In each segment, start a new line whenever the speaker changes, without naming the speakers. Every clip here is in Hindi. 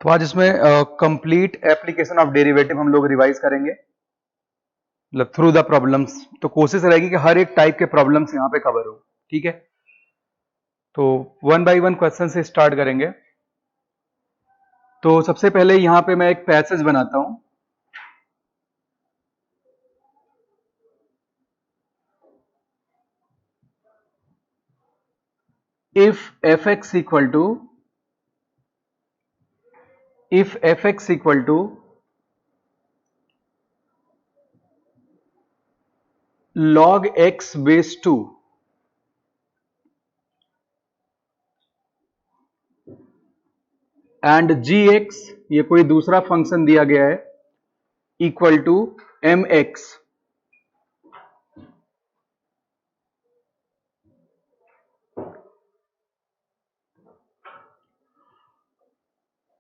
तो आज इसमें कंप्लीट एप्लीकेशन ऑफ डेरिवेटिव हम लोग रिवाइज करेंगे, मतलब थ्रू द प्रॉब्लम्स। तो कोशिश रहेगी कि हर एक टाइप के प्रॉब्लम्स यहाँ पे कवर हो। ठीक है, तो वन बाय वन क्वेश्चन से स्टार्ट करेंगे। तो सबसे पहले यहाँ पे मैं एक पैसेज बनाता हूँ। If fx equal to log x base 2 and gx, ये कोई दूसरा फंक्शन दिया गया है, equal to mx,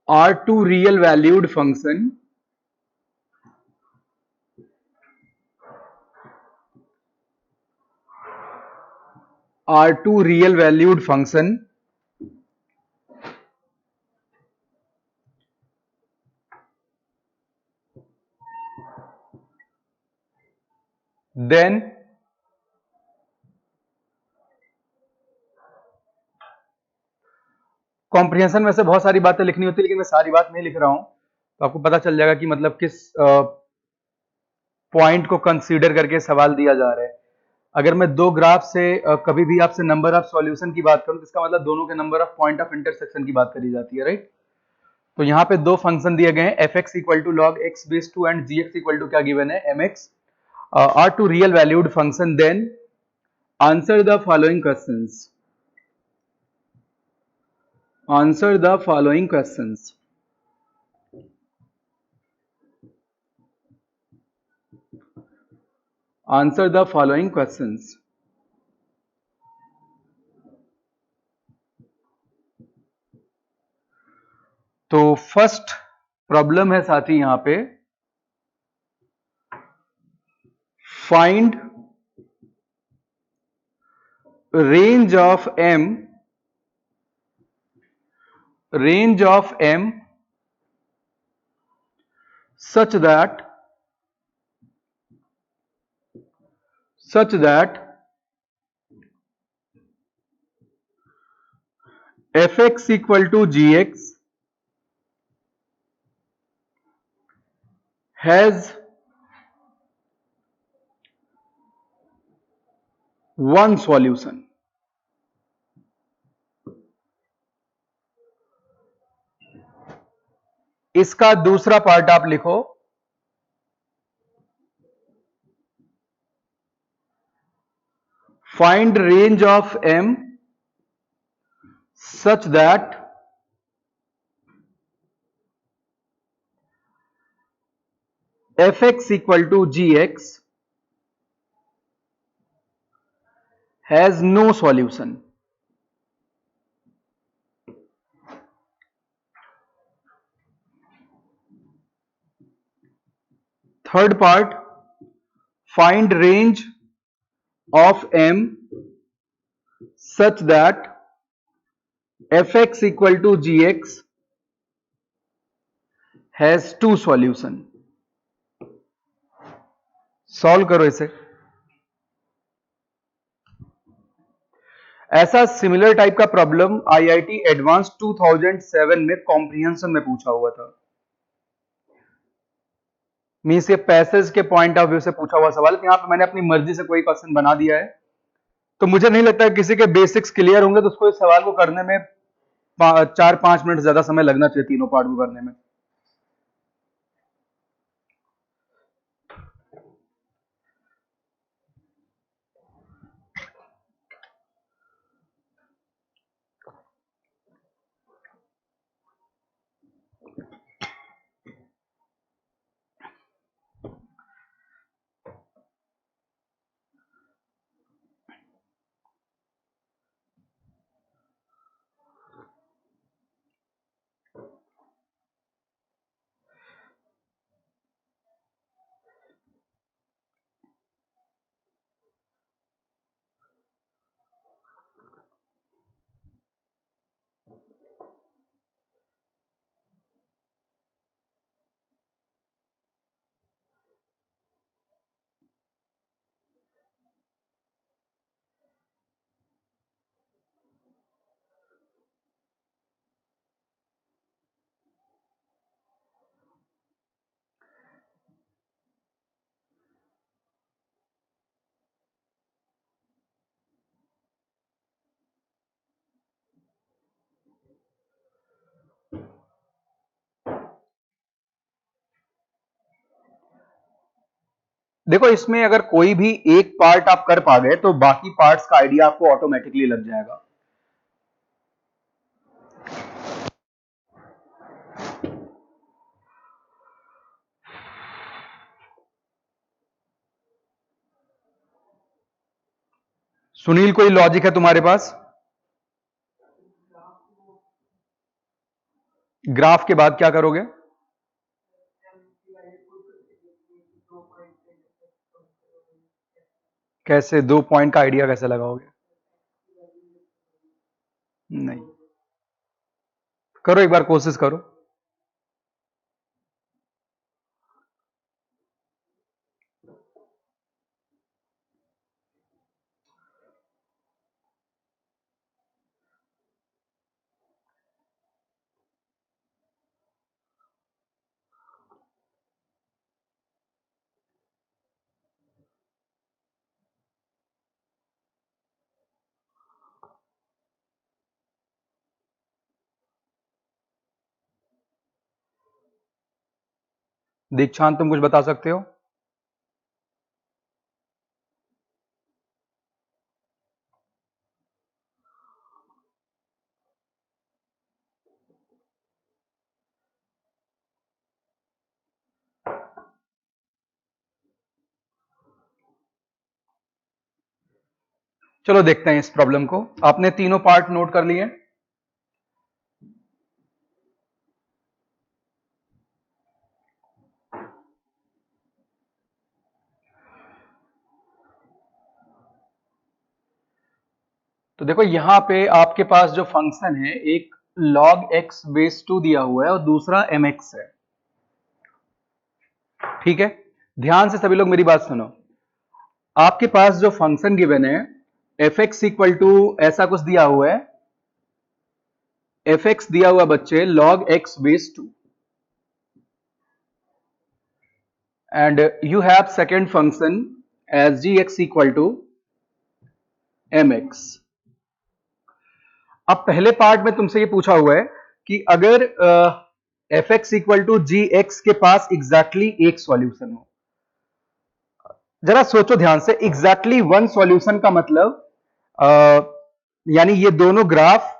are two real valued function then comprehension में से बहुत सारी बातें लिखनी होती है, लेकिन मैं सारी बात नहीं लिख रहा हूं, तो आपको पता चल जाएगा कि मतलब किस पॉइंट को कंसीडर करके सवाल दिया जा रहा है। अगर मैं दो ग्राफ से कभी भी आपसे नंबर ऑफ सॉल्यूशन की बात करूं, तो इसका मतलब दोनों के number of point of intersection की बात करी जाती है, राइट। तो यहाँ पे दो फंक्शन दिए गए हैं, f x equal to log x base 2 and g x equal to क्या गिवन है, m x, are two real valued function. Then answer the following questions, answer the following questions. Answer the following questions. तो फर्स्ट प्रॉब्लम है साथी यहां पे, find range of m such that fx equal to gx has one solution। इसका दूसरा पार्ट आप लिखो, find range of m such that fx equal to gx has no solution। Third part, find range of m such that fx equal to gx has two solution। Solve करो इसे। ऐसा सिमिलर टाइप का प्रॉब्लम आईआईटी एडवांस 2007 में कॉम्प्रिहेंशन में पूछा हुआ था। मींस ये पैसेज के पॉइंट ऑफ व्यू से पूछा हुआ सवाल। यहाँ पे मैंने अपनी मर्जी से कोई क्वेश्चन बना दिया है, तो मुझे नहीं लगता है किसी के बेसिक्स क्लियर होंगे तो उसको इस सवाल को करने में 4-5 मिनट ज्यादा समय लगना चाहिए तीनों पार्ट को करने में। देखो इसमें अगर कोई भी एक पार्ट आप कर पा गए तो बाकी पार्ट्स का आइडिया आपको ऑटोमेटिकली लग जाएगा। सुनील, कोई लॉजिक है तुम्हारे पास? ग्राफ के बाद क्या करोगे? कैसे 2 पॉइंट का आइडिया कैसे लगाओगे? नहीं, करो एक बार कोशिश करो। दीक्षांत, तुम कुछ बता सकते हो? चलो देखते हैं इस प्रॉब्लम को। आपने तीनों पार्ट नोट कर लिए? तो देखो यहां पे आपके पास जो फंक्शन है, एक log x बेस 2 दिया हुआ है और दूसरा mx है। ठीक है, ध्यान से सभी लोग मेरी बात सुनो। आपके पास जो फंक्शन गिवन है fx इक्वल टू ऐसा कुछ दिया हुआ है, fx दिया हुआ बच्चे log x base 2 and you have second function as gx equal to mx। अब पहले पार्ट में तुमसे ये पूछा हुआ है कि अगर fx इक्वल टू gx के पास एग्जैक्टली एक सॉल्यूशन हो। जरा सोचो ध्यान से, एग्जैक्टली वन सॉल्यूशन का मतलब यानी ये दोनों ग्राफ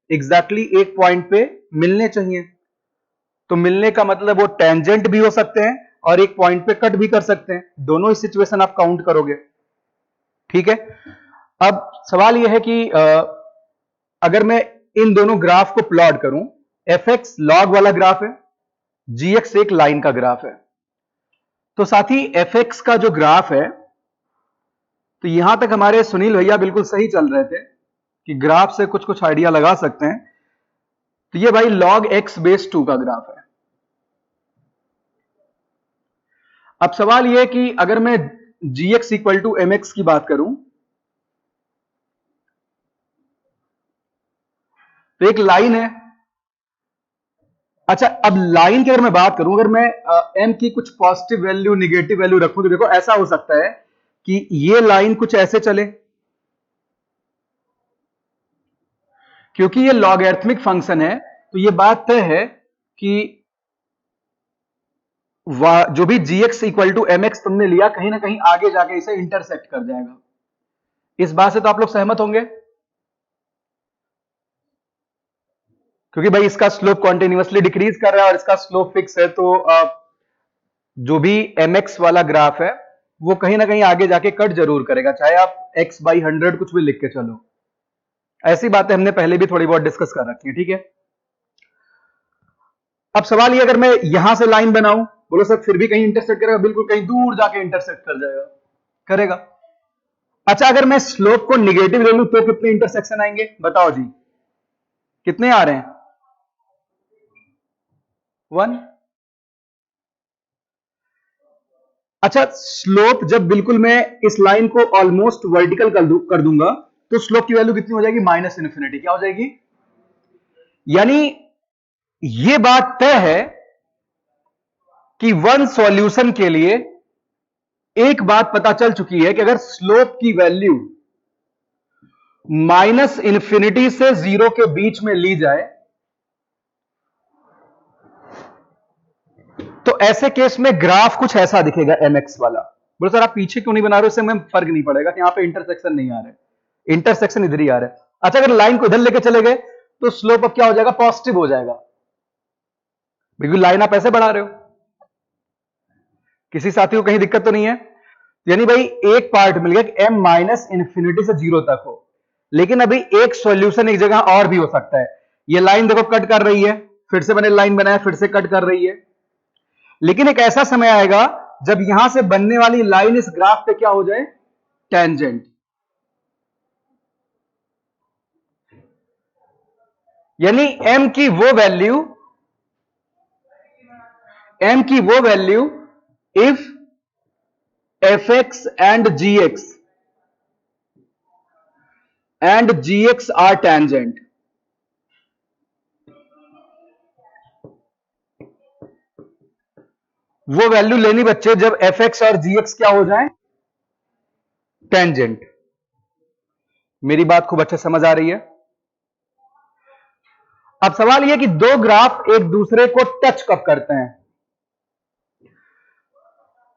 एग्जैक्टली एक पॉइंट पे मिलने चाहिए। तो मिलने का मतलब वो टेंजेंट भी हो सकते हैं और एक पॉइंट पे कट भी कर सकते हैं। दोनों ही सिचुएशन आप काउंट करोगे। ठीक है, अब सवाल यह है कि अगर मैं इन दोनों ग्राफ को प्लॉट करूं, fx लॉग वाला ग्राफ है, gx एक लाइन का ग्राफ है। तो साथ ही fx का जो ग्राफ है, तो यहां तक हमारे सुनील भैया बिल्कुल सही चल रहे थे कि ग्राफ से कुछ कुछ आइडिया लगा सकते हैं। तो ये भाई log x बेस 2 का ग्राफ है। अब सवाल यह है कि अगर मैं gx इक्वल टू mx की बात करूं, तो एक लाइन है। अच्छा, अब लाइन की अगर मैं बात करूं, अगर मैं m की कुछ पॉजिटिव वैल्यू निगेटिव वैल्यू रखूं, तो देखो ऐसा हो सकता है कि ये लाइन कुछ ऐसे चले, क्योंकि ये लॉगरिथमिक फंक्शन है। तो ये बात तय है कि जो भी gx इक्वल टू mx तुमने लिया, कहीं ना कहीं आगे जाके इसे इंटरसेक्ट कर जाएगा। इस बात से तो आप लोग सहमत होंगे, क्योंकि भाई इसका स्लोप कॉन्टिन्यूअसली डिक्रीज कर रहा है और इसका स्लोप फिक्स है। तो जो भी mx वाला ग्राफ है वो कहीं ना कहीं आगे जाके कट जरूर करेगा, चाहे आप x बाई 100 कुछ भी लिख के चलो। ऐसी बातें हमने पहले भी थोड़ी बहुत डिस्कस कर रखी है। ठीक है, अब सवाल ये, अगर मैं यहां से लाइन बनाऊं, बोलो सर फिर भी कहीं इंटरसेक्ट करेगा? बिल्कुल, कहीं दूर जाके इंटरसेक्ट कर जाएगा, करेगा। अच्छा, अगर मैं स्लोप को निगेटिव ले लूं तो कितने इंटरसेक्शन आएंगे बताओ जी, कितने आ रहे हैं? 1। अच्छा, स्लोप जब बिल्कुल मैं इस लाइन को ऑलमोस्ट वर्टिकल कर दूंगा, तो स्लोप की वैल्यू कितनी हो जाएगी? Minus infinity. क्या हो जाएगी? यानी ये बात तय है कि वन सॉल्यूशन के लिए एक बात पता चल चुकी है कि अगर स्लोप की वैल्यू माइनस इन्फिनिटी से 0 के बीच में ली जाए, तो ऐसे केस में ग्राफ कुछ ऐसा दिखेगा mx वाला। बोलो सर आप पीछे क्यों नहीं बना रहे हो, इससे हमें फर्क नहीं पड़ेगा, यहाँ पे इंटरसेक्शन नहीं आ रहा है, इंटरसेक्शन इधर ही आ रहा है। अच्छा अगर लाइन को इधर लेके चले गए तो स्लोप अब क्या हो जाएगा, पॉजिटिव हो जाएगा, बिल्कुल लाइन आप ऐसे बढ़ा रहे हो। किसी साथी को कहीं दिक्कत तो नहीं है? यानी भाई एक पार्ट मिल गया m माइनस इन्फिनिटी से 0 तक हो, लेकिन अभी एक सॉल्यूशन एक जगह और भी हो सकता है। ये लाइन देखो कट कर रही है, फिर से मैंने लाइन बनाया, फिर से कट कर रही है, लेकिन एक ऐसा समय आएगा जब यहां से बनने वाली लाइन इस ग्राफ पे क्या हो जाए, टेंजेंट। यानी m की वो value if fx and gx are tangent, वो वैल्यू लेनी बच्चे जब fx और gx क्या हो जाए, टेंजेंट। मेरी बात खूब अच्छे समझ आ रही है? अब सवाल यह कि दो ग्राफ एक दूसरे को टच कब करते हैं?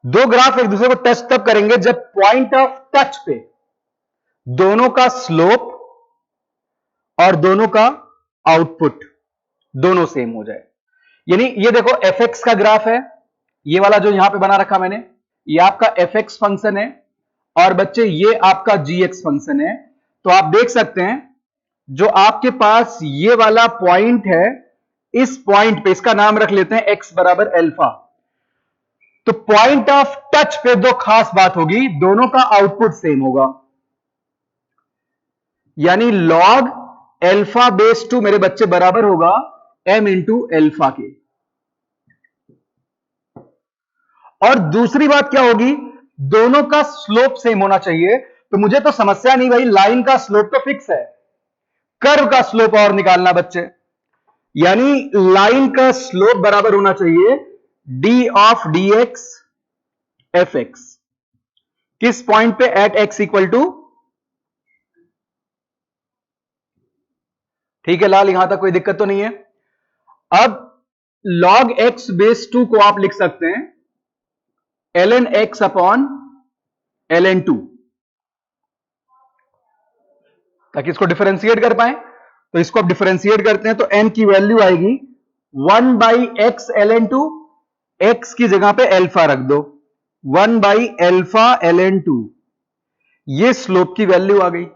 दो ग्राफ एक दूसरे को टच तब करेंगे जब पॉइंट ऑफ टच पे दोनों का स्लोप और दोनों का आउटपुट दोनों सेम हो जाए। यानी ये देखो fx का ग्राफ है, ये वाला जो यहां पे बना रखा मैंने, ये आपका fx फंक्शन है, और बच्चे ये आपका gx फंक्शन है। तो आप देख सकते हैं जो आपके पास ये वाला पॉइंट है, इस पॉइंट पे इसका नाम रख लेते हैं x बराबर अल्फा। तो पॉइंट ऑफ टच पे दो खास बात होगी, दोनों का आउटपुट सेम होगा, यानी log अल्फा बेस 2 मेरे बच्चे बराबर होगा m इंटू अल्फा के। और दूसरी बात क्या होगी, दोनों का स्लोप सेम होना चाहिए। तो मुझे तो समस्या नहीं भाई, लाइन का स्लोप तो फिक्स है, कर्व का स्लोप और निकालना बच्चे, यानी लाइन का स्लोप बराबर होना चाहिए D of D x F x, किस पॉइंट पे, एट एक्स इक्वल टू, ठीक है लाल, यहां तक कोई दिक्कत तो नहीं है? अब log x बेस 2 को आप लिख सकते हैं ln x अपॉन ln 2, ताकि इसको डिफरेंशिएट कर पाए। तो इसको आप डिफरेंशिएट करते हैं तो m की वैल्यू आएगी 1 बाई एक्स ln 2, x की जगह पे अल्फा रख दो, 1 बाई अल्फा ln 2, ये स्लोप की वैल्यू आ गई,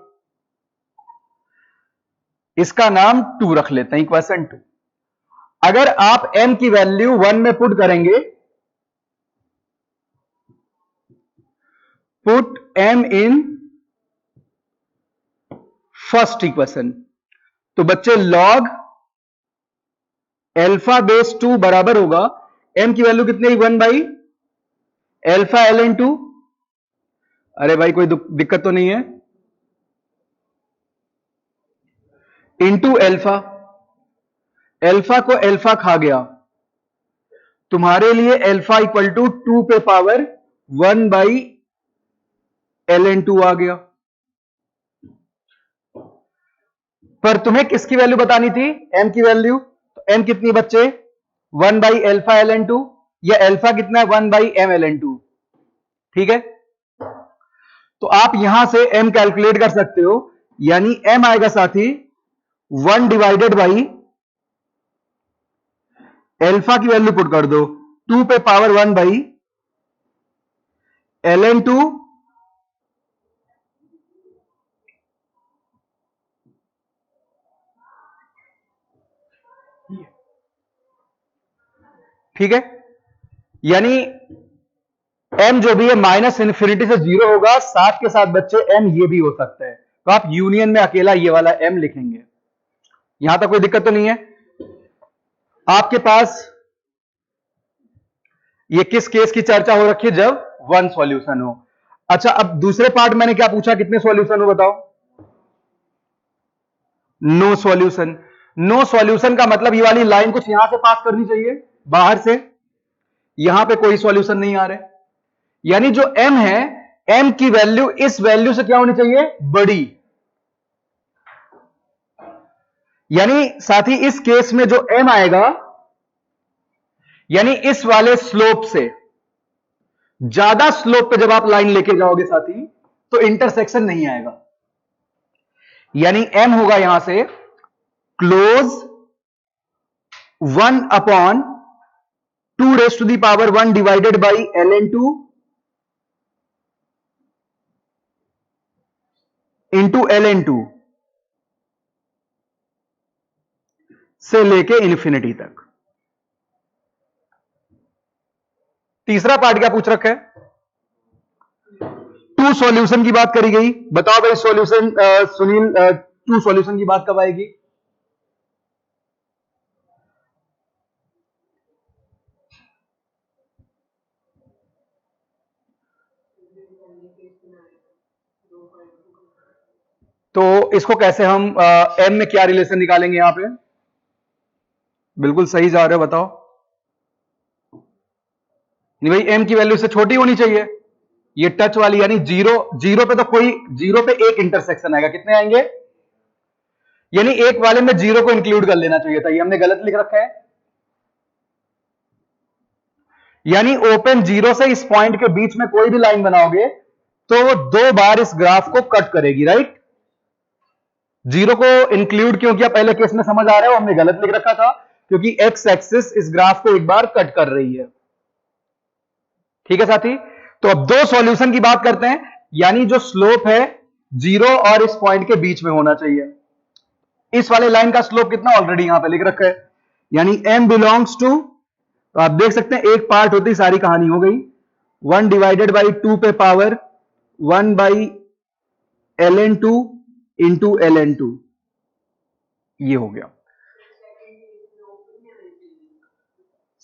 इसका नाम 2 रख लेते हैं, इक्वेशन 2। अगर आप m की वैल्यू 1 में पुट करेंगे, put m in first equation, तो बच्चे log अल्फा बेस 2 बराबर होगा, m की वैल्यू कितनी, 1 बाई अल्फा ln 2। अरे भाई कोई दिक्कत तो नहीं है, इंटू अल्फा, अल्फा को अल्फा खा गया, तुम्हारे लिए अल्फा इक्वल टू 2 पे पावर 1 बाई ln 2 आ गया। पर तुम्हें किसकी वैल्यू बतानी थी, m की वैल्यू। तो m कितनी बच्चे, 1 बाई अल्फा ln 2, या अल्फा कितना है, 1 बाई m ln 2, ठीक है। तो आप यहां से m कैलकुलेट कर सकते हो, यानी m आएगा साथी 1 डिवाइडेड बाई अल्फा की वैल्यू पुट कर दो 2 पे पावर 1 बाई ln 2 ठीक है। यानी m जो भी है माइनस इन्फिनिटी से 0 होगा, साथ के साथ बच्चे m ये भी हो सकता है, तो आप यूनियन में अकेला ये वाला m लिखेंगे। यहां तक कोई दिक्कत तो नहीं है? आपके पास ये किस केस की चर्चा हो रखी है, जब वन सॉल्यूशन हो। अच्छा अब दूसरे पार्ट मैंने क्या पूछा, कितने सॉल्यूशन हो बताओ, नो सॉल्यूशन। नो सॉल्यूशन का मतलब ये वाली लाइन कुछ यहां से पास करनी चाहिए बाहर से, यहां पे कोई सॉल्यूशन नहीं आ रहा है, यानी जो m है, m की वैल्यू इस वैल्यू से क्या होनी चाहिए, बड़ी। यानी साथी इस केस में जो m आएगा, यानी इस वाले स्लोप से ज्यादा स्लोप पे जब आप लाइन लेके जाओगे साथी तो इंटरसेक्शन नहीं आएगा, यानी m होगा यहां से close 1/2 divided by ln2 into ln2 से लेके इन्फिनिटी तक। तीसरा पार्ट क्या पूछ रखा है? टू सॉल्यूशन की बात करी गई। बताओ भाई सॉल्यूशन, सुनील, टू सॉल्यूशन की बात कब आएगी? तो इसको कैसे हम m में क्या रिलेशन निकालेंगे? यहां पे बिल्कुल सही जा रहे हो, बताओ। नहीं भाई, m की वैल्यू से छोटी होनी चाहिए। ये टच वाली यानी जीरो, जीरो पे तो कोई, जीरो पे एक इंटरसेक्शन आएगा, कितने आएंगे? यानी एक वाले में जीरो को इंक्लूड कर लेना चाहिए था, ये हमने गलत लिख रखा है। यानी ओपन जीरो से इस पॉइंट के बीच में कोई भी लाइन बनाओगे तो वो दो बार इस ग्राफ को कट करेगी, राइट? जीरो को इंक्लूड क्यों किया पहले केस में समझ आ रहा है? हमने गलत लिख रखा था क्योंकि एक्स एक्सिस इस ग्राफ को एक बार कट कर रही है। ठीक है साथी, तो अब दो सॉल्यूशन की बात करते हैं, यानी जो स्लोप है जीरो और इस पॉइंट के बीच में होना चाहिए। इस वाले लाइन का स्लोप कितना ऑलरेडी यहां पे लिख रखा है, यानी m बिलोंग्स टू, तो आप देख सकते हैं एक पार्ट होती सारी कहानी हो गई 1/2 पे पावर 1/ln2 इंटू ln2, ये हो गया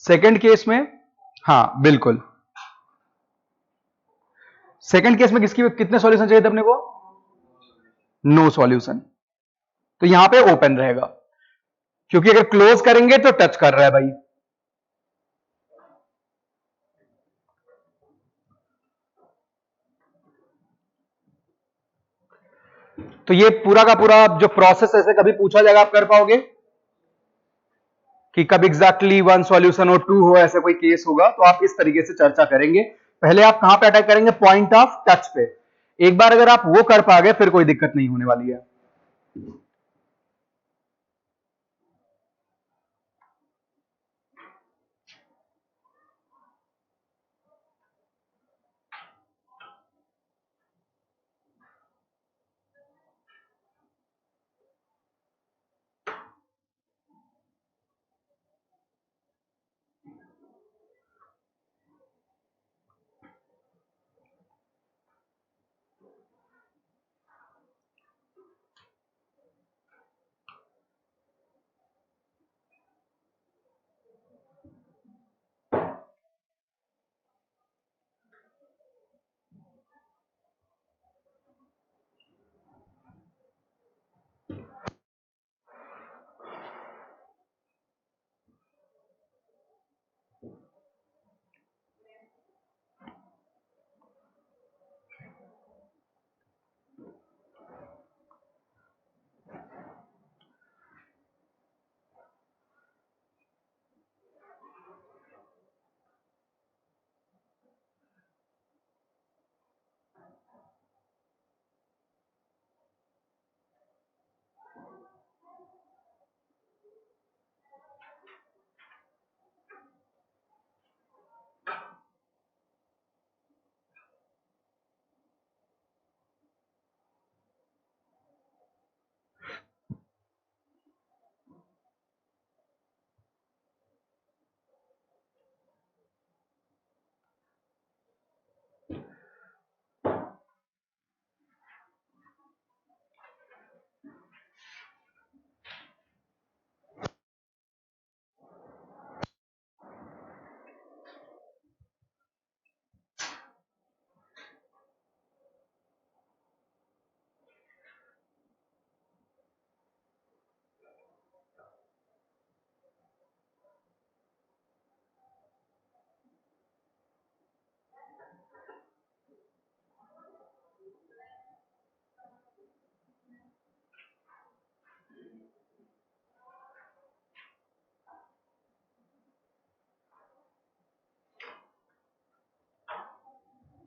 सेकंड केस में। हाँ बिल्कुल, सेकंड केस में किसकी कितने सॉल्यूशन चाहिए थे अपने को? No solution. तो यहां पे ओपन रहेगा क्योंकि अगर क्लोज करेंगे तो टच कर रहा है भाई। तो ये पूरा का पूरा जो प्रोसेस ऐसे कभी पूछा जाएगा आप कर पाओगे कि कब एग्जैक्टली वन सॉल्यूशन और टू हो, ऐसे कोई केस होगा तो आप इस तरीके से चर्चा करेंगे। पहले आप कहां पे अटैक करेंगे? पॉइंट ऑफ टच पे। एक बार अगर आप वो कर पा गए फिर कोई दिक्कत नहीं होने वाली है।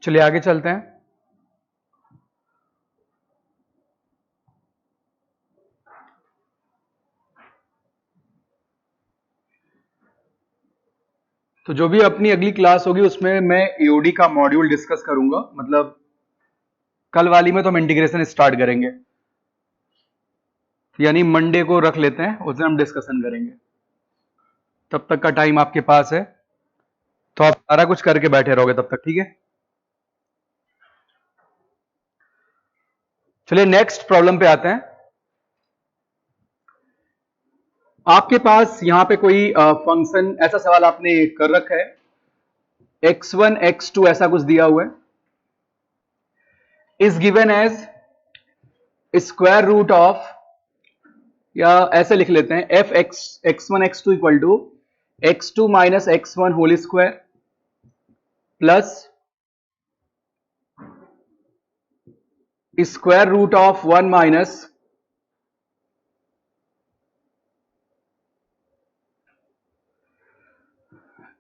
चलिए आगे चलते हैं। तो जो भी अपनी अगली क्लास होगी उसमें मैं एओडी का मॉड्यूल डिस्कस करूंगा, मतलब कल वाली में तो हम इंटीग्रेशन स्टार्ट करेंगे, यानी मंडे को रख लेते हैं, उस दिन हम डिस्कशन करेंगे। तब तक का टाइम आपके पास है, तो आप सारा कुछ करके बैठे रहोगे तब तक, ठीक है। चलिए नेक्स्ट प्रॉब्लम पे आते हैं। आपके पास यहां पे कोई फंक्शन, ऐसा सवाल आपने कर रखा है, x1 x2 ऐसा कुछ दिया हुआ है, is given as square root of, या ऐसे लिख लेते हैं f x1 x2 equal to x2 minus x1 whole square plus square root of 1 minus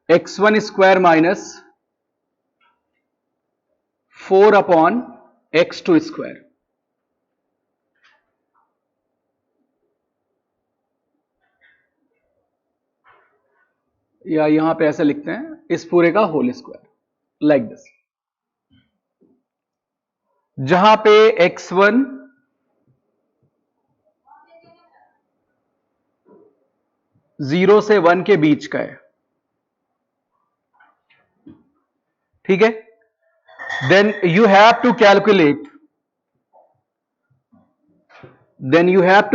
x1 square minus 4 upon x2 square. या यहां पे ऐसे लिखते हैं इस पूरे का होल स्क्वायर, लाइक दिस, जहां पे x1 0 से 1 के बीच का है, ठीक है। Then you have to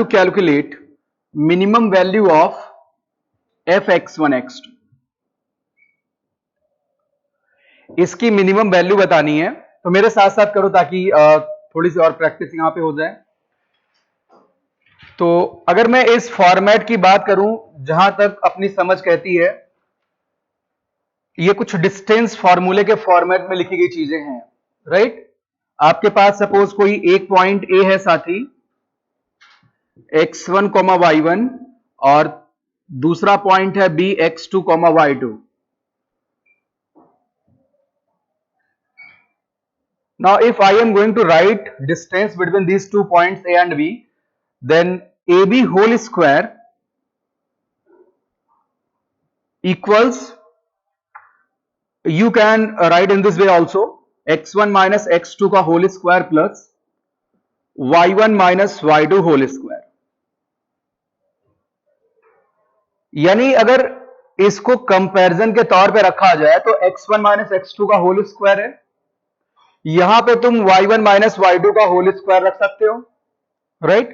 calculate minimum value of f x1 x2। इसकी मिनिमम वैल्यू बतानी है, तो मेरे साथ साथ करो ताकि थोड़ी सी और प्रैक्टिस यहां पे हो जाए। तो अगर मैं इस फॉर्मेट की बात करूं, जहां तक अपनी समझ कहती है, ये कुछ डिस्टेंस फॉर्मूले के फॉर्मेट में लिखी गई चीजें हैं, राइट। आपके पास सपोज कोई एक पॉइंट ए है साथी, x1 y1, और दूसरा पॉइंट है B x2 y2। Now, if I am going to write distance between these 2 points A and B, then AB whole square equals, you can write in this way also, x1 minus x2 का whole square plus y1 minus y2 whole square। यानी अगर इसको कंपैरिजन के तौर पे रखा जाए तो x1 माइनस x2 का होल स्क्वायर है, यहां पे तुम y1 माइनस y2 का होल स्क्वायर रख सकते हो, राइट।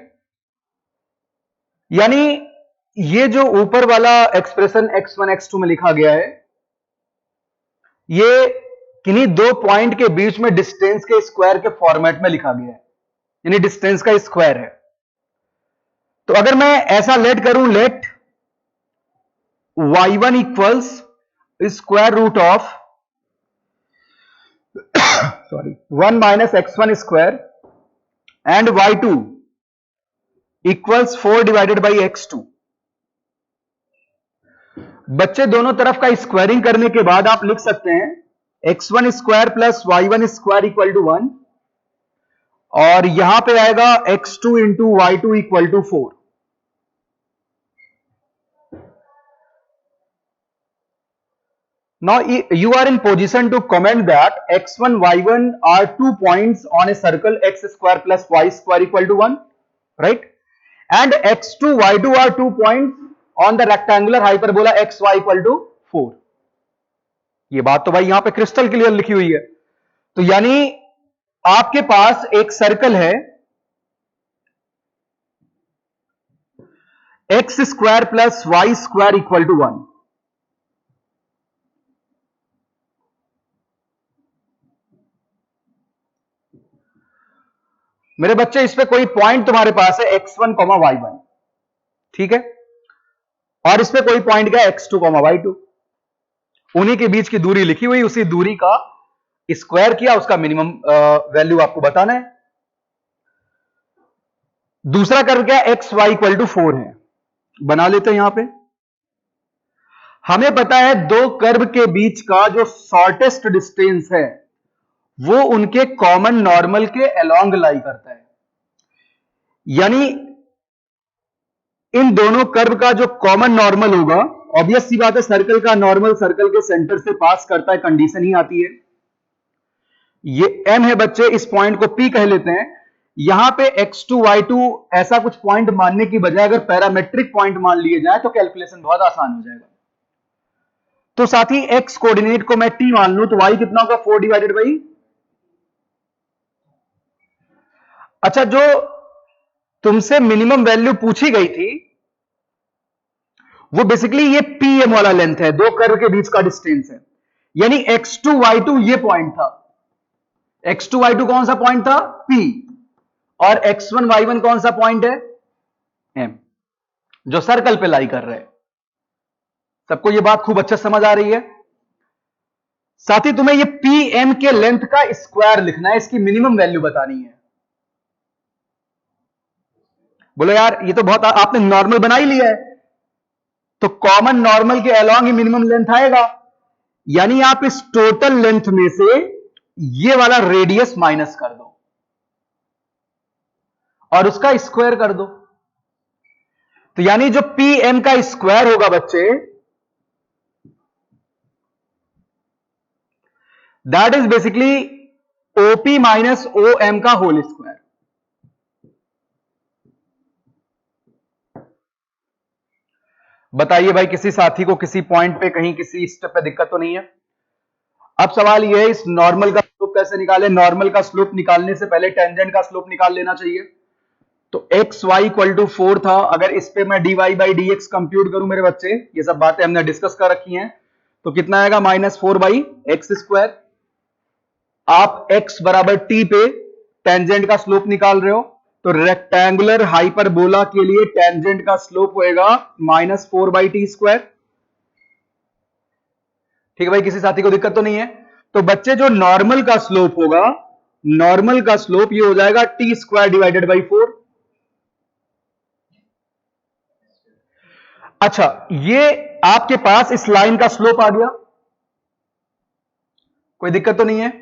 यानी ये जो ऊपर वाला एक्सप्रेशन x1 x2 में लिखा गया है, ये किन्हीं दो पॉइंट के बीच में डिस्टेंस के स्क्वायर के फॉर्मेट में लिखा गया है, यानी डिस्टेंस का स्क्वायर है। तो अगर मैं ऐसा लेट करूं, let y1 equals square root of 1 minus x1 square and y2 equals 4 divided by x2। बच्चे दोनों तरफ का स्क्वायरिंग करने के बाद आप लिख सकते हैं x1 square plus y1 square equal to 1, और यहां पे आएगा x2 into y2 equal to 4। Now you are in position to comment that x1 y1 are 2 points on a circle x square plus y square equal to 1, right, and x2 y2 are 2 points on the rectangular hyperbola xy equal to 4। ये बात तो भाई यहां पे क्रिस्टल क्लियर लिखी हुई है। तो यानी आपके पास एक सर्कल है x square plus y square equal to 1। मेरे बच्चे इस पे कोई पॉइंट तुम्हारे पास है x1 y1, ठीक है, और इस पे कोई पॉइंट क्या x2 y2, उन्हीं के बीच की दूरी लिखी हुई, उसी दूरी का स्क्वायर किया, उसका मिनिमम वैल्यू आपको बताना है। दूसरा कर्व क्या है, एक्स वाई इक्वल टू 4 है, बना लेते हैं। यहां पे हमें पता है दो कर्व के बीच का जो शॉर्टेस्ट डिस्टेंस है वो उनके कॉमन नॉर्मल के अलोंग लाई करता है। यानी इन दोनों कर्व का जो कॉमन नॉर्मल होगा, ऑब्वियस सी बात है, सर्कल का नॉर्मल सर्कल के सेंटर से पास करता है, कंडीशन ही आती है। ये m है बच्चे, इस पॉइंट को p कह लेते हैं। यहां पे x2 y2 ऐसा कुछ पॉइंट मानने की बजाय अगर पैरामेट्रिक पॉइंट मान लिए जाए तो कैलकुलेशन बहुत आसान हो जाएगा। तो साथ ही x कोऑर्डिनेट को मैं t मान लूं तो y कितना होगा, 4 डिवाइडेड बाई, अच्छा जो तुमसे मिनिमम वैल्यू पूछी गई थी वो बेसिकली ये pm वाला लेंथ है, दो कर्व के बीच का डिस्टेंस है। यानी x2 y2 ये पॉइंट था, x2 y2 कौन सा पॉइंट था, p, और x1 y1 कौन सा पॉइंट है, m, जो सर्कल पे लाई कर रहे हैं। सबको ये बात खूब अच्छे से समझ आ रही है। साथ ही तुम्हें ये pm के लेंथ का स्क्वायर लिखना है, इसकी मिनिमम वैल्यू बतानी है। बोलो यार ये तो बहुत आपने नॉर्मल बना ही लिया है, तो कॉमन नॉर्मल के अलोंग ही मिनिमम लेंथ आएगा। यानी आप इस टोटल लेंथ में से ये वाला रेडियस माइनस कर दो और उसका स्क्वायर कर दो। तो यानी जो pm का स्क्वायर होगा बच्चे, that is basically OP minus OM का होल स्क्वायर। बताइए भाई, किसी साथी को किसी पॉइंट पे कहीं किसी स्टेप पे दिक्कत तो नहीं है? अब सवाल यह है इस नॉर्मल का स्लोप कैसे निकालें। नॉर्मल का स्लोप निकालने से पहले टेंजेंट का स्लोप निकाल लेना चाहिए। तो एक्स वाई इक्वल टू 4 था, अगर इस पे मैं dy by D x compute करूं मेरे बच्चे, ये सब बातें हमने डिस्कस कर रखी हैं, तो कितना आएगा, -4 बाई एक्स स्क्वायर। आप x बराबर t पे टेंजेंट का स्लोप निकाल रहे हो, तो रेक्टेंगुलर हाइपरबोला के लिए टेंजेंट का स्लोप होएगा -4 बाई टी स्क्वायर। ठीक है भाई, किसी साथी को दिक्कत तो नहीं है? तो बच्चे जो नॉर्मल का स्लोप होगा, नॉर्मल का स्लोप ये हो जाएगा टी स्क्वायर डिवाइडेड बाई 4। अच्छा, ये आपके पास इस लाइन का स्लोप आ गया, कोई दिक्कत तो नहीं है?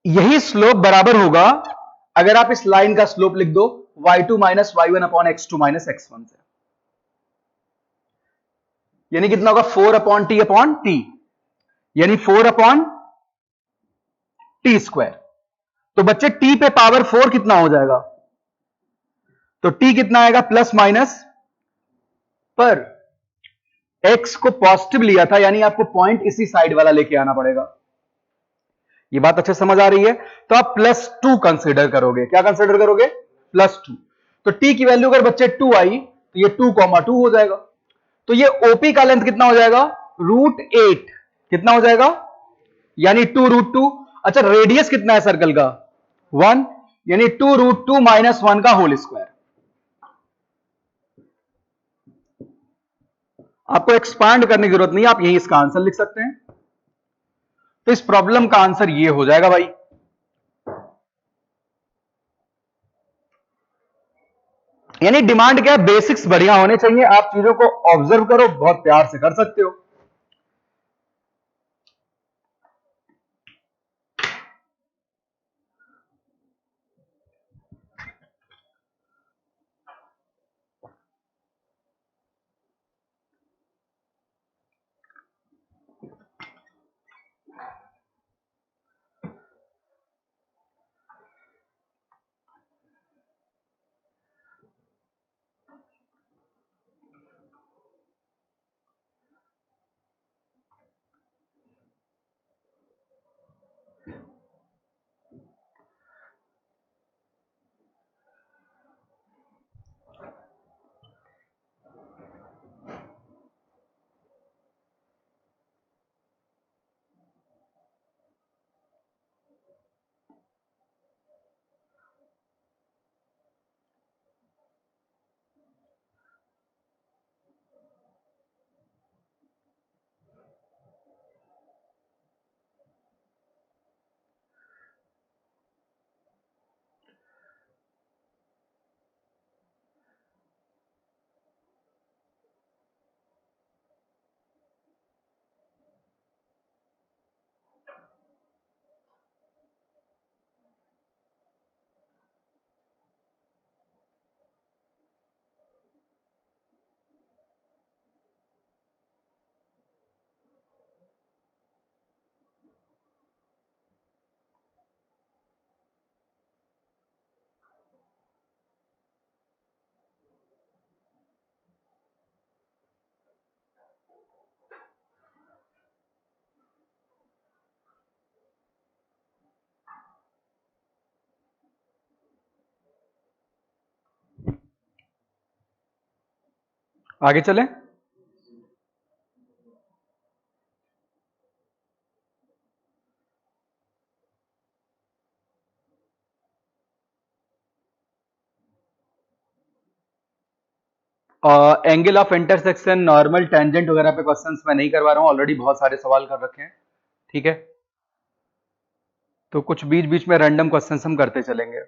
यही स्लोप बराबर होगा अगर आप इस लाइन का स्लोप लिख दो y2 minus y1 upon x2 minus x1 से। यानी कितना होगा, 4 अपॉन टी, यानी 4 अपॉन टी स्क्वायर। तो बच्चे t पे पावर 4 कितना हो जाएगा, तो t कितना आएगा, प्लस माइनस, पर x को पॉजिटिव लिया था, यानी आपको पॉइंट इसी साइड वाला लेके आना पड़ेगा। ये बात अच्छे समझ आ रही है? तो आप +2 कंसिडर करोगे, क्या कंसिडर करोगे, +2। तो t की वैल्यू अगर बच्चे 2 आई तो ये 2,2 हो जाएगा। तो ये OP का लेंथ कितना हो जाएगा, √8, कितना हो जाएगा, यानी 2√2। अच्छा, रेडियस कितना है सर्कल का, 1, यानी 2√2 माइनस 1 का होल स्क्वायर। आपको एक्सपांड करने की जरूरत नहीं, आप यही इसका आंसर लिख सकते हैं। तो इस प्रॉब्लम का आंसर ये हो जाएगा भाई। यानी डिमांड क्या है, बेसिक्स बढ़िया होने चाहिए, आप चीजों को ऑब्जर्व करो, बहुत प्यार से कर सकते हो। आगे चलें। Angle of intersection, normal, tangent वगैरह पे क्वेश्चंस मैं नहीं करवा रहा हूं, ऑलरेडी बहुत सारे सवाल कर रखे हैं। ठीक है, तो कुछ बीच बीच में रैंडम क्वेश्चंस हम करते चलेंगे।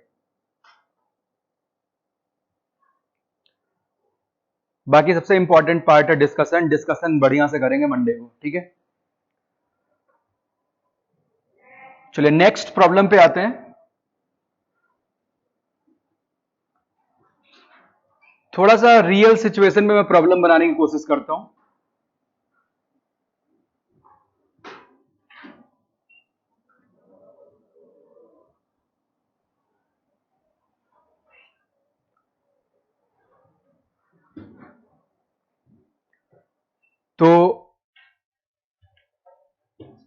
बाकी सबसे इंपॉर्टेंट पार्ट है डिस्कशन। डिस्कशन बढ़िया से करेंगे मंडे को। ठीक है, चलिए नेक्स्ट प्रॉब्लम पे आते हैं। थोड़ा सा रियल सिचुएशन में मैं प्रॉब्लम बनाने की कोशिश करता हूं। तो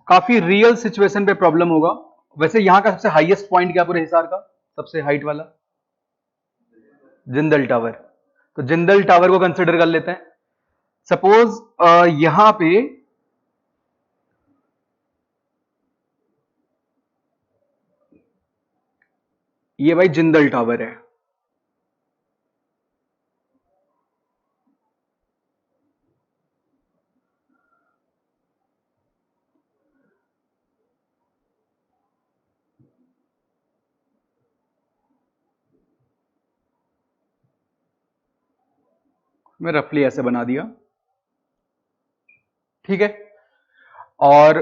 काफी रियल सिचुएशन पे प्रॉब्लम होगा। वैसे यहां का सबसे हाईएस्ट पॉइंट क्या पूरे हिसार का, सबसे हाइट वाला? जिंदल टावर। तो जिंदल टावर को कंसिडर कर लेते हैं। सपोज यहां पे ये भाई जिंदल टावर है। मैं रफली ऐसे बना दिया। ठीक है, और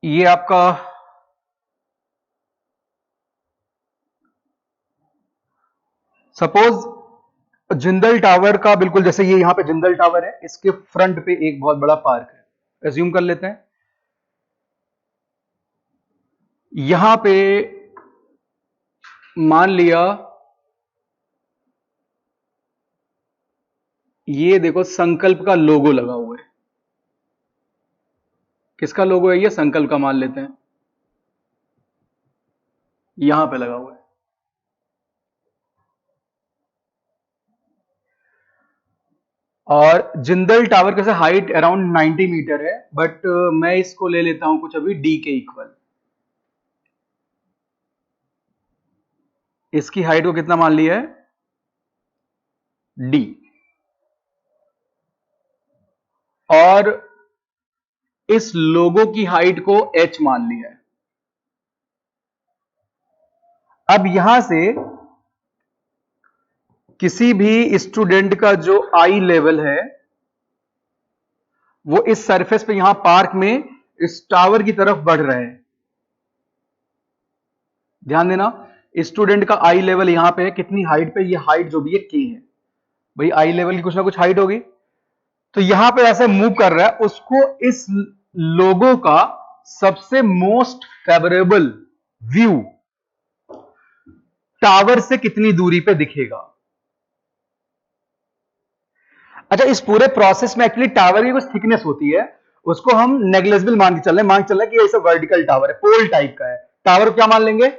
ये आपका सपोज जिंदल टावर का बिल्कुल जैसे ये यहां पे जिंदल टावर है, इसके फ्रंट पे एक बहुत बड़ा पार्क है। एज्यूम कर लेते हैं यहां पे मान लिया ये देखो संकल्प का लोगो लगा हुआ है। किसका लोगो है ये? संकल्प का मान लेते हैं, यहां पे लगा हुआ है। और जिंदल टावर कैसे हाइट अराउंड 90 मीटर है, बट मैं इसको ले लेता हूं कुछ अभी डी के इक्वल। इसकी हाइट को कितना मान लिया है? डी। और इस लोगो की हाइट को एच मान लिया है। अब यहां से किसी भी स्टूडेंट का जो आई लेवल है वो इस सरफेस पे यहां पार्क में इस टावर की तरफ बढ़ रहे हैं। ध्यान देना, स्टूडेंट का आई लेवल यहां पे है, कितनी हाइट पे? ये हाइट जो भी है के है। भाई आई लेवल की कुछ ना कुछ हाइट होगी, तो यहां पे ऐसे मूव कर रहा है, उसको इस लोगो का सबसे मोस्ट फेवरेबल व्यू टावर से कितनी दूरी पे दिखेगा। अच्छा, इस पूरे प्रोसेस में एक्चुअली टावर की कुछ थिकनेस होती है, उसको हम नेग्लेजिबल मान के चल रहे हैं। मान के चल रहे हैं कि ऐसा वर्टिकल टावर है, पोल टाइप का है टावर को क्या मान लेंगे?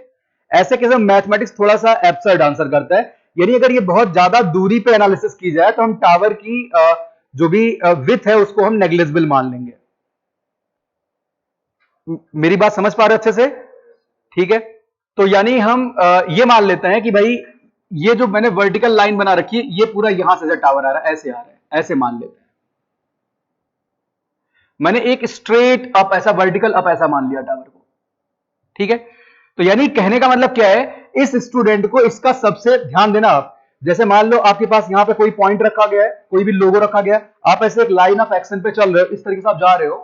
ऐसे कैसे मैथमेटिक्स थोड़ा सा एब्सर्ड आंसर करता है। यानी अगर ये बहुत ज्यादा दूरी पे एनालिसिस की जाए तो हम टावर की जो भी विथ है उसको हम नेग्लेजिबल मान लेंगे। मेरी बात समझ पा रहे हो अच्छे से? ठीक है, तो यानी हम ये मान लेते हैं कि भाई ये जो मैंने वर्टिकल लाइन बना रखी है ये पूरा यहां से टावर आ रहा है, ऐसे आ रहा है, ऐसे मान लेते हैं। मैंने एक स्ट्रेट अप ऐसा वर्टिकल अप ऐसा मान लिया टावर को। ठीक है, तो यानी कहने का मतलब क्या है, इस स्टूडेंट को इसका सबसे ध्यान देना। आप जैसे मान लो आपके पास यहां पे कोई पॉइंट रखा गया है, कोई भी लोगो रखा गया है, आप ऐसे एक लाइन ऑफ एक्शन पे चल रहे हो, इस तरीके से आप जा रहे हो,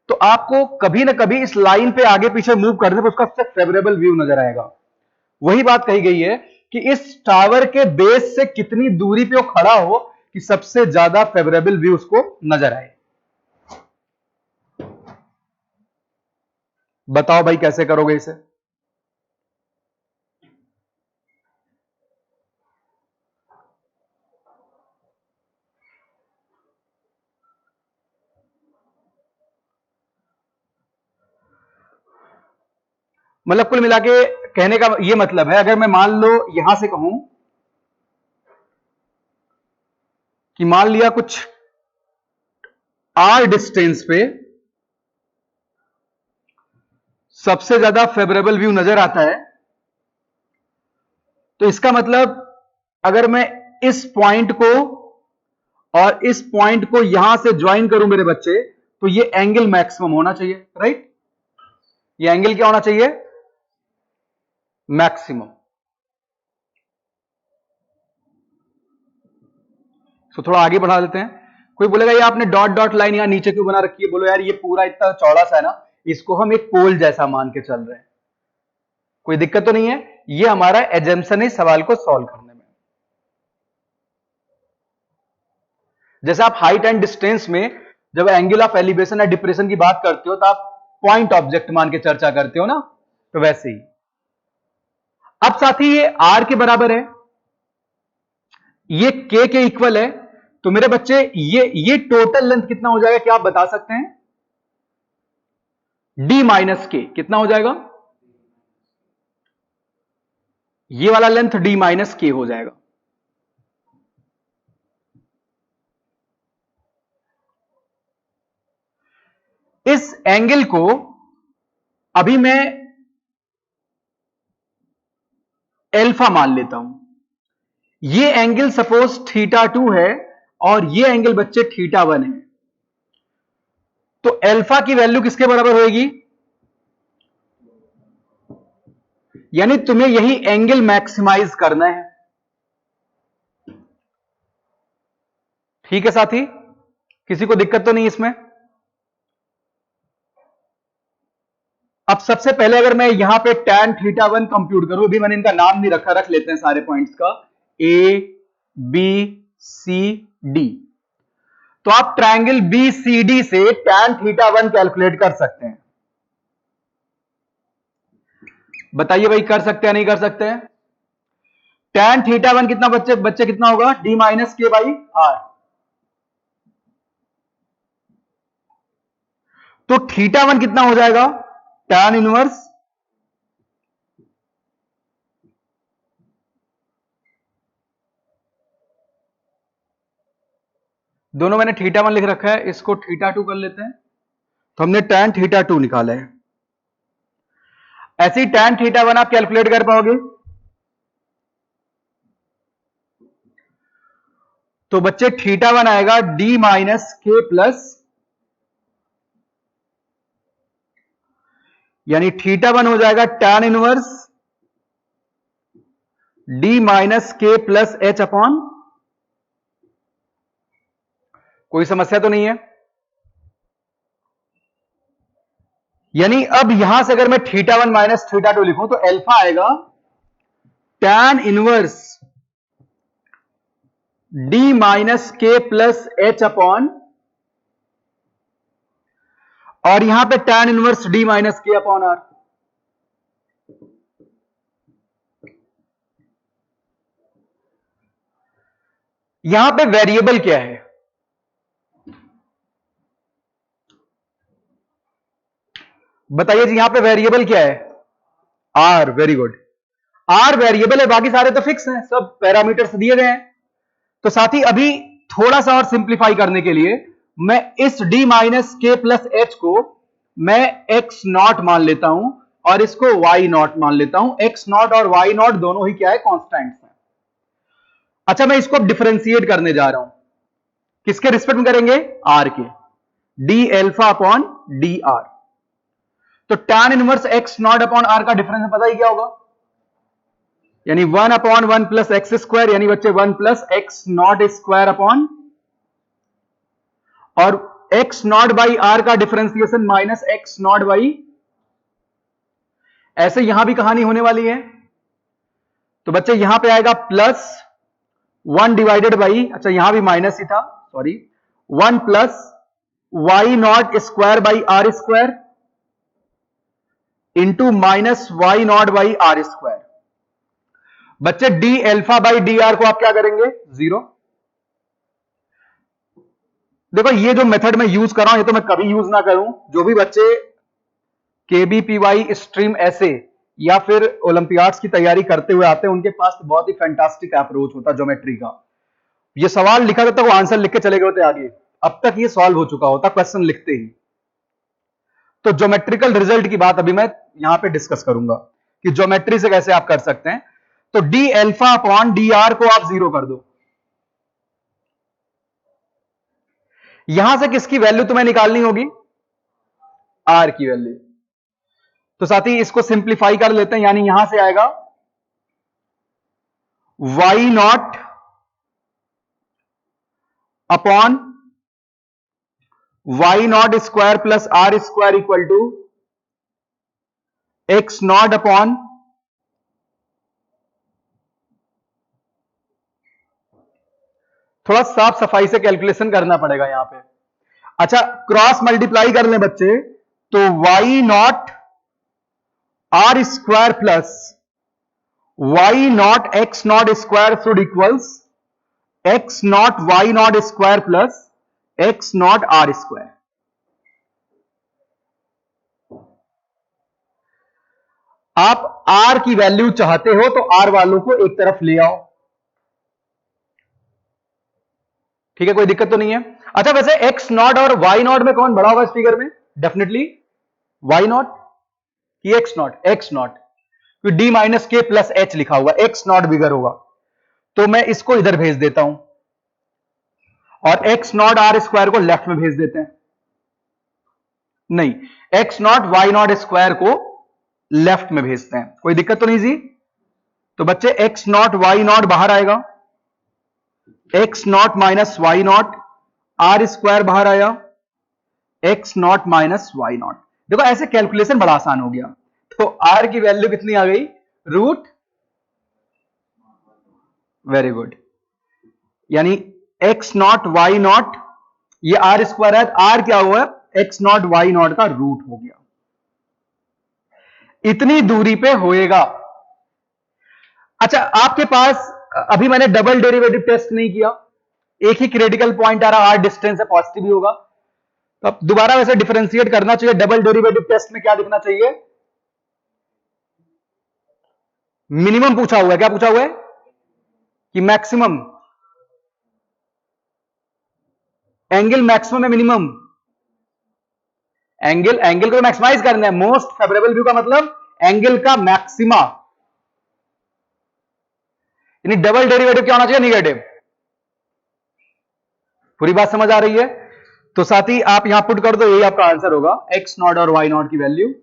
तो आपको कभी ना कभी इस लाइन पे आगे पीछे मूव करने पर उसका सबसे फेवरेबल व्यू नजर आएगा। वही बात कही गई है कि इस टावर के बेस से कितनी दूरी पे वो खड़ा हो कि सबसे ज्यादा फेवरेबल व्यू उसको नजर आए। बताओ भाई कैसे करोगे इसे? मतलब कुल मिला के कहने का ये मतलब है, अगर मैं मान लो यहां से कहूं कि मान लिया कुछ आर डिस्टेंस पे सबसे ज्यादा फेवरेबल व्यू नजर आता है, तो इसका मतलब अगर मैं इस पॉइंट को और इस पॉइंट को यहां से ज्वाइन करूं मेरे बच्चे, तो ये एंगल मैक्सिमम होना चाहिए, राइट? ये एंगल क्या होना चाहिए? मैक्सिमम। तो थोड़ा आगे बढ़ा लेते हैं। कोई बोलेगा ये आपने डॉट डॉट लाइन यहां नीचे क्यों बना रखी है? बोलो यार ये पूरा इतना चौड़ा सा है ना, इसको हम एक पोल जैसा मान के चल रहे हैं। कोई दिक्कत तो नहीं है? ये हमारा एजम्पशन है सवाल को सॉल्व करने में। जैसे आप हाइट एंड डिस्टेंस में जब एंगल ऑफ एलिवेशन या डिप्रेशन की बात करते हो तो आप पॉइंट ऑब्जेक्ट मान के चर्चा करते हो ना, तो वैसे ही। अब साथी ये आर के बराबर है, ये के इक्वल है, तो मेरे बच्चे ये टोटल लेंथ कितना हो जाएगा? क्या आप बता सकते हैं? डी माइनस के कितना हो जाएगा? ये वाला लेंथ डी माइनस के हो जाएगा। इस एंगल को अभी मैं एल्फा मान लेता हूं। ये एंगल सपोज θ2 है और ये एंगल बच्चे θ1 है, तो एल्फा की वैल्यू किसके बराबर होगी? यानी तुम्हें यही एंगल मैक्सिमाइज करना है। ठीक है साथी, किसी को दिक्कत तो नहीं इसमें? अब सबसे पहले अगर मैं यहां पे tan θ1 कंप्यूट करूं, अभी मैंने इनका नाम नहीं रखा, रख लेते हैं सारे पॉइंट्स का, A B C D, तो आप ट्रायंगल BCD से tan θ1 कैलकुलेट कर सकते हैं। बताइए भाई, कर सकते हैं नहीं कर सकते हैं? tan θ1 कितना बच्चे कितना होगा? D माइनस के बाई R। तो θ1 कितना हो जाएगा? tan इनवर्स दोनों मैंने θ1 लिख रखा है, इसको θ2 कर लेते हैं, तो हमने tan θ2 निकाला है। ऐसे ही tan θ1 आप कैलकुलेट कर पाओगे? तो बच्चे θ1 आएगा D माइनस के प्लस, यानी θ1 हो जाएगा tan इनवर्स D माइनस के प्लस H अपॉन। कोई समस्या तो नहीं है? यानी अब यहां से अगर मैं θ1 माइनस θ2 लिखूं तो एल्फा आएगा tan इनवर्स D माइनस के प्लस H अपॉन, और यहां पे tan इनवर्स D माइनस के अपॉन R। यहां पे वेरिएबल क्या है? बताइए जी, यहां पे वेरिएबल क्या है? R। Very good, R variable है, बाकी सारे तो फिक्स हैं, सब पैरामीटर्स दिए गए हैं। तो साथी अभी थोड़ा सा और सिंप्लीफाई करने के लिए मैं इस D माइनस के प्लस H को मैं x नॉट मान लेता हूं और इसको y नॉट मान लेता हूं। x नॉट और y नॉट दोनों ही क्या है? कांस्टेंट्स हैं। अच्छा, मैं इसको अब डिफरेंशिएट करने जा रहा हूं। किसके रिस्पेक्ट में करेंगे? R के। d alpha upon D R. तो tan inverse x not upon r का डिफरेंस पता ही क्या होगा? यानी 1 अपॉन 1 प्लस एक्स स्क्वायर, यानी बच्चे 1 plus x naught square upon, और एक्स नॉट बाई आर का differentiation minus x not by, ऐसे यहां भी कहानी होने वाली है। तो बच्चे यहां पे आएगा प्लस 1 डिवाइडेड बाई, अच्छा यहां भी माइनस ही था, sorry, 1 plus y naught square by r square into minus y naught by r square. बच्चे d alpha by d r को आप क्या करेंगे? 0। देखो ये जो मेथड मैं यूज कर रहा हूं ये तो मैं कभी यूज ना करूं। जो भी बच्चे केबीपीवाई स्ट्रीम ऐसे या फिर ओलंपियाड्स की तैयारी करते हुए आते हैं, उनके पास तो बहुत ही फैंटास्टिक अप्रोच होता है ज्योमेट्री का। ये सवाल लिखा था तो वो आंसर लिख के चले गए होते आगे, अब तक ये सॉल्व हो चुका होता क्वेश्चन लिखते ही। तो ज्योमेट्रिकल रिजल्ट की बात अभी मैं यहां पे डिस्कस करूंगा कि ज्योमेट्री से कैसे आप कर सकते हैं। तो D alpha upon D r को आप 0 कर दो। यहां से किसकी वैल्यू तुम्हें निकालनी होगी? आर की वैल्यू। तो साथी इसको सिंप्लीफाई कर लेते हैं, यानी यहां से आएगा y naught upon y naught square plus r square equal to x naught upon थोड़ा साफ सफाई से कैलकुलेशन करना पड़ेगा यहां पे। अच्छा, क्रॉस मल्टीप्लाई कर लें बच्चे, तो y naught r square plus y naught x naught square should equals x naught y naught square plus x naught r square. आप आर की वैल्यू चाहते हो तो आर वालों को एक तरफ ले आओ, ठीक है, कोई दिक्कत तो नहीं है। अच्छा, वैसे एक्स नॉट और वाई नॉट में कौन बड़ा होगा इस फिगर में? डेफिनेटली वाई नॉट कि x not? X not, D minus के प्लस एच लिखा हुआ, एक्स नॉट बिगर होगा, तो मैं इसको इधर भेज देता हूं और एक्स नॉट आर स्क्वायर को लेफ्ट में भेज देते हैं। नहीं, x naught y naught square को लेफ्ट में भेजते हैं, कोई दिक्कत तो नहीं जी? तो बच्चे एक्स नॉट वाई नॉट बाहर आएगा, x naught minus y naught, r square बाहर आया, x naught minus y naught. देखो ऐसे कैलकुलेशन बड़ा आसान हो गया। तो आर की वैल्यू कितनी आ गई? रूट, वेरी गुड, यानी एक्स नॉट वाई नॉट, ये आर स्क्वायर है, आर क्या हुआ? एक्स नॉट वाई नॉट का रूट हो गया, इतनी दूरी पे होएगा। अच्छा, आपके पास अभी मैंने डबल डेरिवेटिव टेस्ट नहीं किया, एक ही क्रिटिकल पॉइंट आ रहा, आर डिस्टेंस है, पॉजिटिव ही होगा, तो अब दोबारा वैसे डिफरेंशिएट करना चाहिए। डबल डेरिवेटिव टेस्ट में क्या दिखना चाहिए? मिनिमम पूछा हुआ है, क्या पूछा हुआ है कि मैक्सिमम? एंगल मैक्सिमम है मिनिमम? एंगल को मैक्सिमाइज करना है। मोस्ट फेवरेबल व्यू का मतलब एंगल का मैक्सिमा, यानी डबल डेरिवेटिव क्या होना चाहिए? निगेटिव। पूरी बात समझ आ रही है? तो साथ ही आप यहां पुट कर दो, यही आपका आंसर होगा, एक्स नॉट और वाई नॉट की वैल्यू।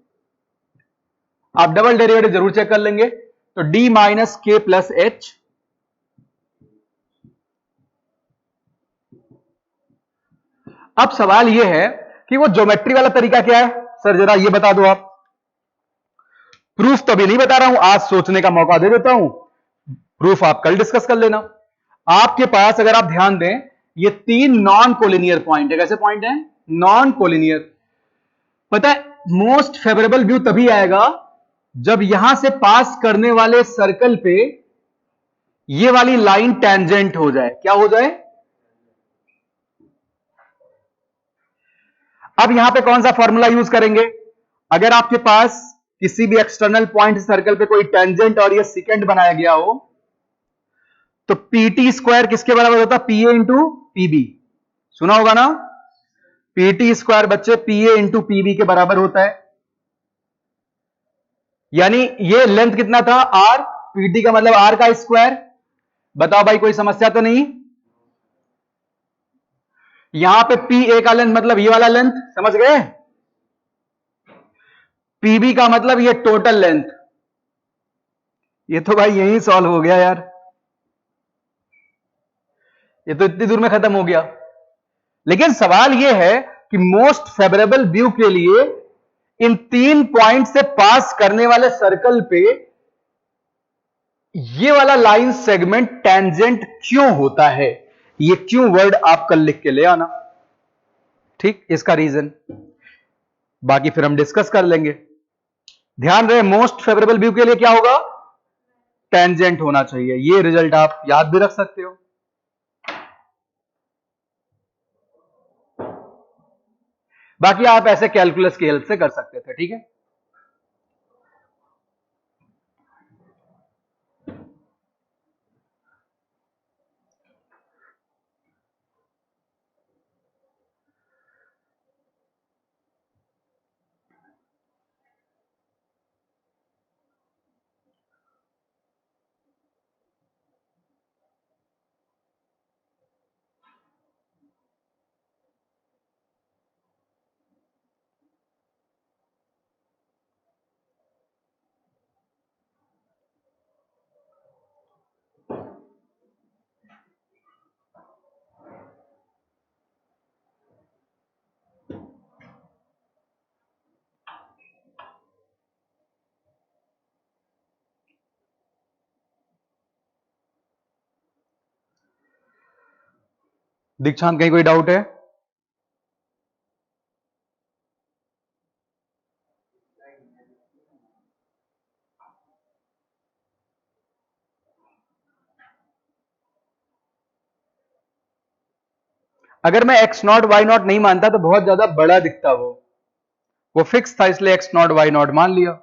आप डबल डेरिवेटिव जरूर चेक कर लेंगे। तो डी माइनस के प्लस एच, अब सवाल यह है कि वो ज्योमेट्री वाला तरीका क्या है? सर जरा ये बता दो आप। प्रूफ तो अभी नहीं बता रहा हूं, आज सोचने का मौका दे देता हूं, प्रूफ आप कल डिस्कस कर लेना। आपके पास अगर आप ध्यान दें, ये 3 नॉन कोलिनियर पॉइंट है। कैसे पॉइंट है? Non collinear. पता है मोस्ट फेवरेबल व्यू तभी आएगा जब यहां से पास करने वाले सर्कल पे ये वाली लाइन टेंजेंट हो जाए। क्या हो जाए? अब यहां पे कौन सा फॉर्मूला यूज करेंगे? अगर आपके पास किसी भी एक्सटर्नल पॉइंट सर्कल पे कोई टेंजेंट और ये सिकेंड बनाया गया हो, तो पीटी स्क्वायर किसके बराबर होता है? पीए इंटू पीबी। सुना होगा ना? पीटी स्क्वायर बच्चे पीए इंटू पीबी के बराबर होता है। यानी ये लेंथ कितना था? आर, पीटी का मतलब आर का स्क्वायर। बताओ भाई, कोई समस्या तो नहीं? यहां पे पी ए का लेंथ मतलब ये वाला लेंथ, समझ गए? पीबी का मतलब ये टोटल लेंथ। ये तो भाई यही सॉल्व हो गया यार, ये तो इतनी दूर में खत्म हो गया। लेकिन सवाल यह है कि मोस्ट फेवरेबल व्यू के लिए इन 3 पॉइंट से पास करने वाले सर्कल पे ये वाला लाइन सेगमेंट टेंजेंट क्यों होता है? ये क्यों वर्ड आप कल लिख के ले आना, ठीक, इसका रीजन बाकी फिर हम डिस्कस कर लेंगे। ध्यान रहे, मोस्ट फेवरेबल व्यू के लिए क्या होगा? टेंजेंट होना चाहिए। ये रिजल्ट आप याद भी रख सकते हो। बाकी आप ऐसे कैलकुलस की हेल्प से कर सकते थे, ठीक है। दीक्षांत कहीं कोई डाउट है? अगर मैं एक्स नॉट वाई नॉट नहीं मानता तो बहुत ज्यादा बड़ा दिखता वो फिक्स था, इसलिए एक्स नॉट वाई नॉट मान लिया।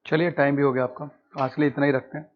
चलिए टाइम भी हो गया आपका, आज के लिए इतना ही रखते हैं।